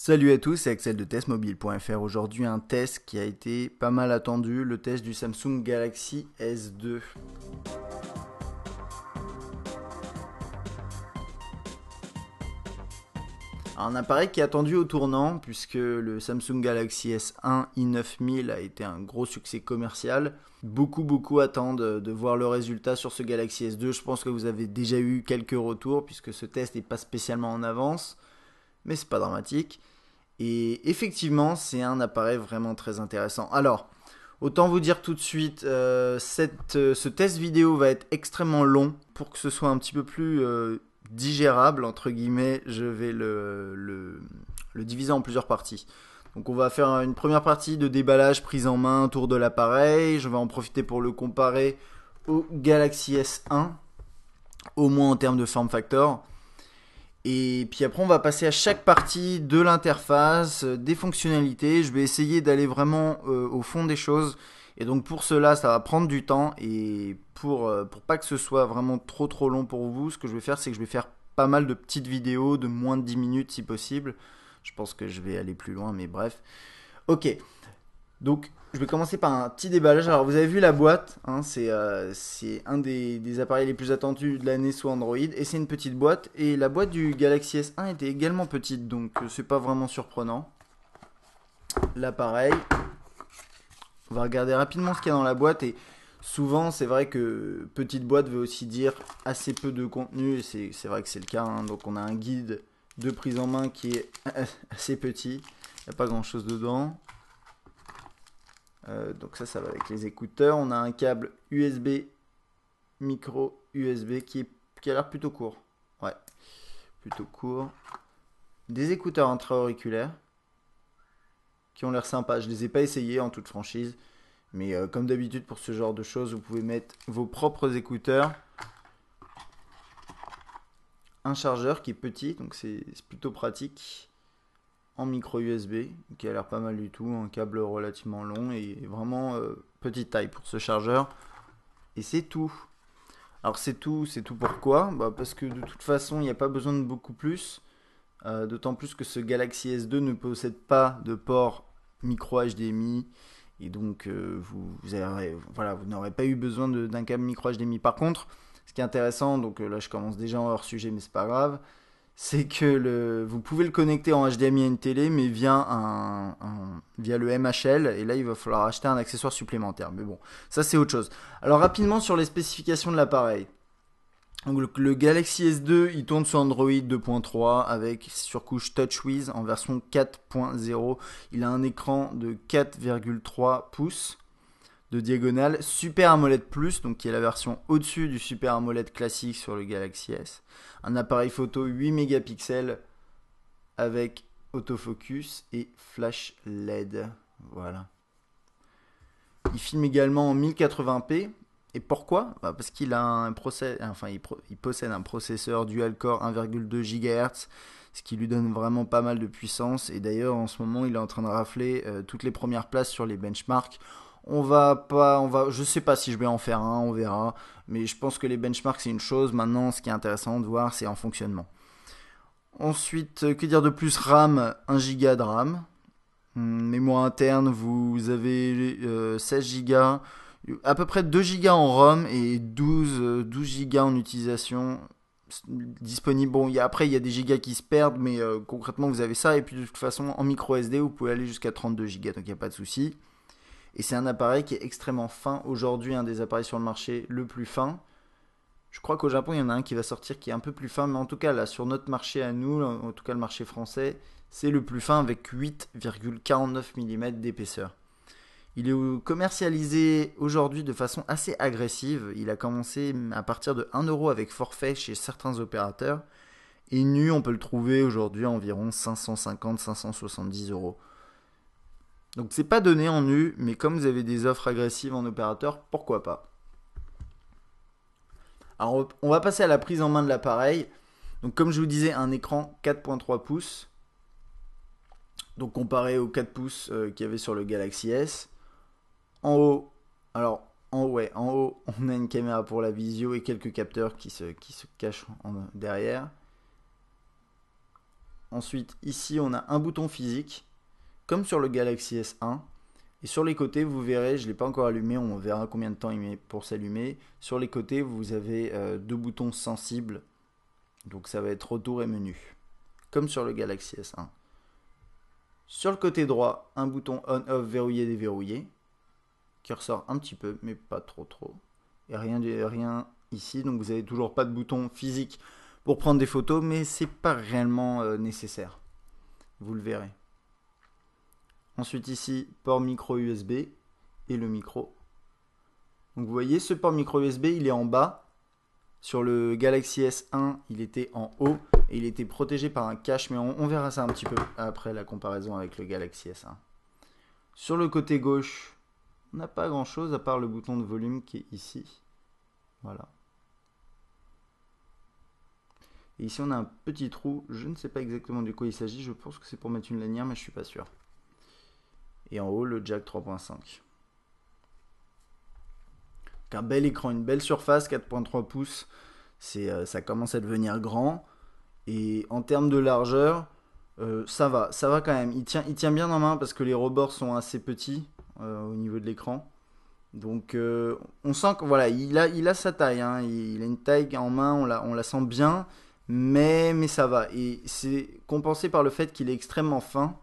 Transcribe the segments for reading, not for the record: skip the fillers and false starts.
Salut à tous, c'est Axel de testmobile.fr. Aujourd'hui un test qui a été pas mal attendu, le test du Samsung Galaxy S2. Alors, un appareil qui est attendu au tournant puisque le Samsung Galaxy S1 i9000 a été un gros succès commercial. Beaucoup attendent de voir le résultat sur ce Galaxy S2. Je pense que vous avez déjà eu quelques retours puisque ce test n'est pas spécialement en avance, mais c'est pas dramatique. Et effectivement, c'est un appareil vraiment très intéressant. Alors, autant vous dire tout de suite, ce test vidéo va être extrêmement long. Pour que ce soit un petit peu plus digérable, entre guillemets, je vais le diviser en plusieurs parties. Donc on va faire une première partie de déballage, prise en main, tour de l'appareil. Je vais en profiter pour le comparer au Galaxy S1, au moins en termes de form factor. Et puis après, on va passer à chaque partie de l'interface, des fonctionnalités. Je vais essayer d'aller vraiment au fond des choses. Et donc pour cela, ça va prendre du temps. Et pour pas que ce soit vraiment trop long pour vous, ce que je vais faire, c'est que je vais faire pas mal de petites vidéos de moins de 10 minutes si possible. Je pense que je vais aller plus loin, mais bref. Ok, donc, je vais commencer par un petit déballage. Alors, vous avez vu la boîte, hein, c'est un des appareils les plus attendus de l'année sous Android, et c'est une petite boîte. Et la boîte du Galaxy S1 était également petite, donc c'est pas vraiment surprenant. L'appareil, on va regarder rapidement ce qu'il y a dans la boîte. Et souvent, c'est vrai que petite boîte veut aussi dire assez peu de contenu, et c'est vrai que c'est le cas. Hein. Donc, on a un guide de prise en main qui est assez petit. Il n'y a pas grand chose dedans. Donc ça va avec les écouteurs. On a un câble USB, micro USB qui a l'air plutôt court. Ouais, plutôt court. Des écouteurs intra-auriculaires qui ont l'air sympas. Je les ai pas essayés en toute franchise. Mais comme d'habitude pour ce genre de choses, vous pouvez mettre vos propres écouteurs. Un chargeur qui est petit, donc c'est plutôt pratique. En micro USB, qui a l'air pas mal du tout. Un câble relativement long et vraiment petite taille pour ce chargeur. Et c'est tout. Alors c'est tout pourquoi parce que de toute façon, il n'y a pas besoin de beaucoup plus. D'autant plus que ce Galaxy S2 ne possède pas de port micro HDMI. Et donc, vous n'aurez pas eu besoin d'un câble micro HDMI. Par contre, ce qui est intéressant, donc là je commence déjà en hors sujet, mais c'est pas grave, c'est que vous pouvez le connecter en HDMI à une télé, mais via le MHL, et là il va falloir acheter un accessoire supplémentaire. Mais bon, ça c'est autre chose. Alors rapidement sur les spécifications de l'appareil. Donc, le Galaxy S2, il tourne sur Android 2.3 avec surcouche TouchWiz en version 4.0. Il a un écran de 4,3 pouces de diagonale, Super AMOLED Plus, donc qui est la version au-dessus du Super AMOLED classique sur le Galaxy S. Un appareil photo 8 mégapixels avec autofocus et flash LED. Voilà. Il filme également en 1080p. Et pourquoi Parce qu'il a il possède un processeur dual-core 1,2 GHz, ce qui lui donne vraiment pas mal de puissance. Et d'ailleurs, en ce moment, il est en train de rafler toutes les premières places sur les benchmarks. Je sais pas si je vais en faire un, on verra. Mais je pense que les benchmarks, c'est une chose. Maintenant, ce qui est intéressant de voir, c'est en fonctionnement. Ensuite, que dire de plus? RAM, 1 Go de RAM. Mémoire interne, vous avez 16 Go, à peu près 2 Go en ROM et 12 Go en utilisation disponible. Bon, après, il y a des gigas qui se perdent, mais concrètement, vous avez ça. Et puis, de toute façon, en micro SD, vous pouvez aller jusqu'à 32 Go, donc il n'y a pas de souci. Et c'est un appareil qui est extrêmement fin. Aujourd'hui, un des appareils sur le marché le plus fin. Je crois qu'au Japon, il y en a un qui va sortir qui est un peu plus fin, mais en tout cas, là, sur notre marché à nous, en tout cas le marché français, c'est le plus fin avec 8,49 mm d'épaisseur. Il est commercialisé aujourd'hui de façon assez agressive. Il a commencé à partir de 1 € avec forfait chez certains opérateurs. Et nu, on peut le trouver aujourd'hui à environ 550-570 €. Donc c'est pas donné en nu, mais comme vous avez des offres agressives en opérateur, pourquoi pas. Alors on va passer à la prise en main de l'appareil. Donc comme je vous disais, un écran 4.3 pouces. Donc comparé aux 4 pouces qu'il y avait sur le Galaxy S. En haut, en haut, on a une caméra pour la visio et quelques capteurs qui se cachent derrière. Ensuite, ici, on a un bouton physique, comme sur le Galaxy S1. Et sur les côtés, vous verrez, je ne l'ai pas encore allumé, on verra combien de temps il met pour s'allumer. Sur les côtés, vous avez deux boutons sensibles. Donc ça va être retour et menu, comme sur le Galaxy S1. Sur le côté droit, un bouton on-off verrouillé déverrouillé, qui ressort un petit peu, mais pas trop. Et rien ici, donc vous n'avez toujours pas de bouton physique pour prendre des photos, mais c'est pas réellement nécessaire. Vous le verrez. Ensuite ici, port micro USB et le micro. Donc vous voyez, ce port micro USB, il est en bas. Sur le Galaxy S1, il était en haut et il était protégé par un cache, mais on verra ça un petit peu après la comparaison avec le Galaxy S1. Sur le côté gauche, on n'a pas grand chose à part le bouton de volume qui est ici. Voilà. Et ici, on a un petit trou. Je ne sais pas exactement de quoi il s'agit. Je pense que c'est pour mettre une lanière, mais je ne suis pas sûr. Et en haut, le jack 3.5. Un bel écran, une belle surface, 4.3 pouces. Ça commence à devenir grand. Et en termes de largeur, ça va quand même. Il tient bien en main parce que les rebords sont assez petits au niveau de l'écran. Donc on sent que voilà, il a sa taille, hein. Il a une taille en main, on la sent bien, mais ça va. Et c'est compensé par le fait qu'il est extrêmement fin.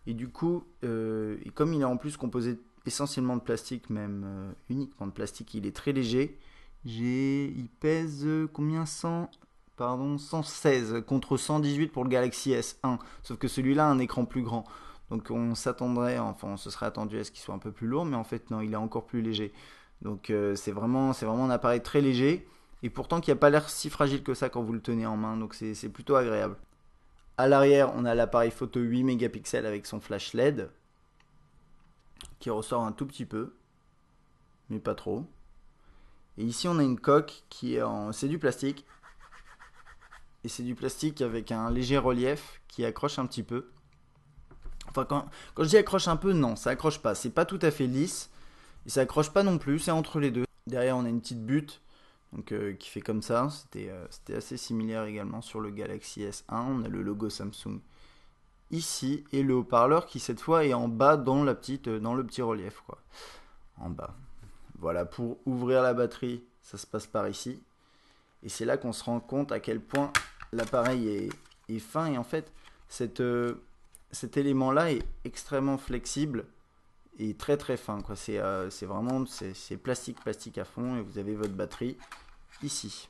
Et du coup, et comme il est en plus composé essentiellement de plastique, même uniquement de plastique, il est très léger. Il pèse combien 116 contre 118 pour le Galaxy S1. Sauf que celui-là a un écran plus grand. Donc on s'attendrait, enfin on se serait attendu à ce qu'il soit un peu plus lourd, mais en fait non, il est encore plus léger. Donc c'est vraiment un appareil très léger, et pourtant qui n'a pas l'air si fragile que ça quand vous le tenez en main, donc c'est plutôt agréable. À l'arrière, on a l'appareil photo 8 mégapixels avec son flash LED, qui ressort un tout petit peu, mais pas trop. Et ici on a une coque qui est c'est du plastique, et c'est du plastique avec un léger relief qui accroche un petit peu. Enfin, quand je dis accroche un peu, non, ça accroche pas. C'est pas tout à fait lisse. Et ça accroche pas non plus, c'est entre les deux. Derrière, on a une petite butte donc, qui fait comme ça. C'était assez similaire également sur le Galaxy S1. On a le logo Samsung ici. Et le haut-parleur qui, cette fois, est en bas dans le petit relief, quoi. En bas. Voilà, pour ouvrir la batterie, ça se passe par ici. Et c'est là qu'on se rend compte à quel point l'appareil est fin. Et en fait, cet élément-là est extrêmement flexible et très très fin, quoi. C'est vraiment c'est plastique à fond, et vous avez votre batterie ici.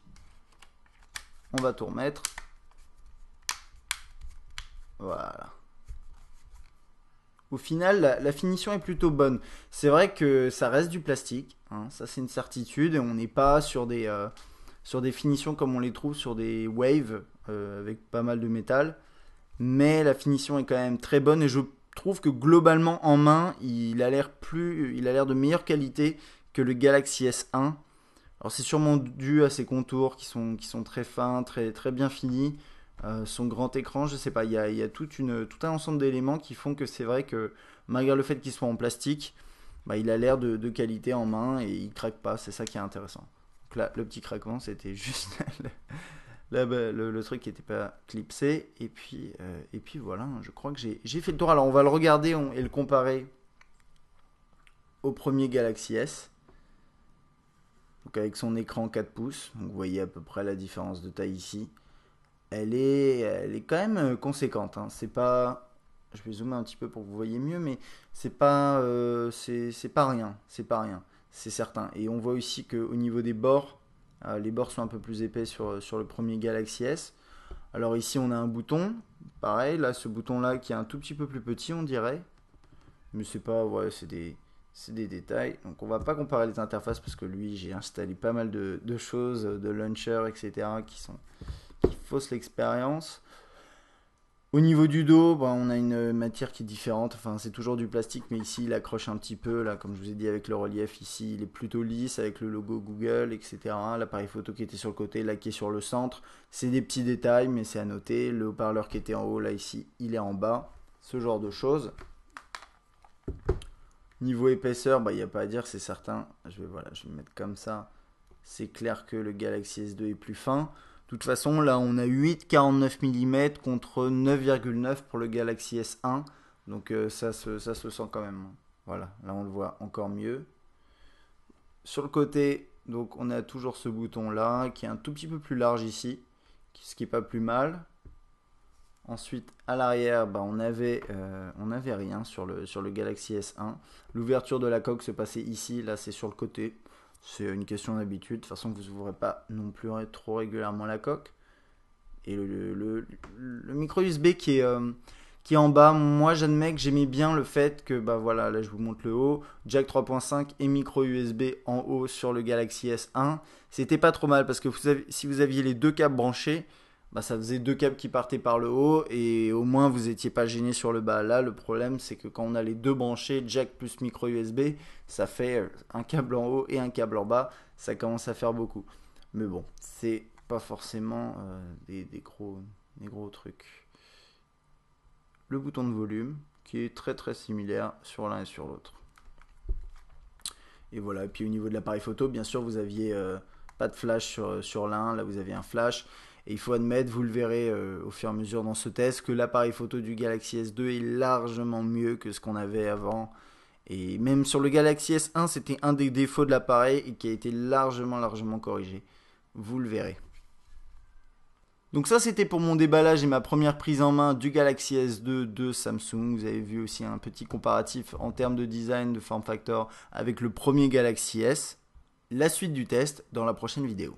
On va tout remettre. Voilà. Au final, la finition est plutôt bonne. C'est vrai que ça reste du plastique, hein, ça c'est une certitude, et on n'est pas sur des finitions comme on les trouve sur des Wave avec pas mal de métal. Mais la finition est quand même très bonne, et je trouve que globalement en main, il a l'air de meilleure qualité que le Galaxy S1. Alors c'est sûrement dû à ses contours qui sont très fins, très, très bien finis. Son grand écran, je sais pas, il y a tout un ensemble d'éléments qui font que c'est vrai que malgré le fait qu'il soit en plastique, bah, il a l'air de qualité en main et il craque pas, c'est ça qui est intéressant. Donc là, le petit craquement, c'était juste le truc qui n'était pas clipsé. Et puis voilà, je crois que j'ai fait le tour. Alors on va le regarder et le comparer au premier Galaxy S. Donc avec son écran 4 pouces. Donc vous voyez à peu près la différence de taille ici. Elle est quand même conséquente, hein. C'est pas... Je vais zoomer un petit peu pour que vous voyez mieux, mais c'est pas rien. C'est pas rien. C'est certain. Et on voit aussi qu'au niveau des bords, les bords sont un peu plus épais sur le premier Galaxy S. Alors ici on a un bouton, pareil, là ce bouton là qui est un tout petit peu plus petit on dirait. Mais c'est pas, ouais, c'est des détails. Donc on va pas comparer les interfaces parce que lui j'ai installé pas mal de choses, de launcher, etc. qui faussent l'expérience. Au niveau du dos, bah, on a une matière qui est différente. Enfin, c'est toujours du plastique, mais ici, il accroche un petit peu. Là, comme je vous ai dit, avec le relief, ici, il est plutôt lisse, avec le logo Google, etc. L'appareil photo qui était sur le côté, là, qui est sur le centre. C'est des petits détails, mais c'est à noter. Le haut-parleur qui était en haut, là, ici, il est en bas. Ce genre de choses. Niveau épaisseur, bah, il n'y a pas à dire, c'est certain. Je vais me mettre comme ça. C'est clair que le Galaxy S2 est plus fin. toute façon, là, on a 8,49 mm contre 9,9 pour le Galaxy S1. Donc ça se sent quand même. Voilà, là on le voit encore mieux. Sur le côté, donc on a toujours ce bouton là qui est un tout petit peu plus large ici, ce qui est pas plus mal. Ensuite à l'arrière, bah, on avait rien sur le Galaxy S1. L'ouverture de la coque se passait ici, là c'est sur le côté. C'est une question d'habitude. De toute façon, vous n'ouvrez pas non plus trop régulièrement la coque. Et le micro USB qui est en bas, moi j'admets que j'aimais bien le fait que, bah voilà, là je vous montre le haut, jack 3.5 et micro USB en haut sur le Galaxy S1. C'était pas trop mal parce que si vous aviez les deux câbles branchés, bah ça faisait deux câbles qui partaient par le haut et au moins vous n'étiez pas gêné sur le bas. Là, le problème c'est que quand on a les deux branchés, jack plus micro USB, ça fait un câble en haut et un câble en bas. Ça commence à faire beaucoup. Mais bon, c'est pas forcément des gros trucs. Le bouton de volume qui est très similaire sur l'un et sur l'autre. Et voilà, et puis au niveau de l'appareil photo, bien sûr, vous aviez pas de flash sur l'un, là vous aviez un flash. Et il faut admettre, vous le verrez au fur et à mesure dans ce test, que l'appareil photo du Galaxy S2 est largement mieux que ce qu'on avait avant. Et même sur le Galaxy S1, c'était un des défauts de l'appareil et qui a été largement corrigé. Vous le verrez. Donc ça c'était pour mon déballage et ma première prise en main du Galaxy S2 de Samsung. Vous avez vu aussi un petit comparatif en termes de design, de form factor avec le premier Galaxy S. La suite du test dans la prochaine vidéo.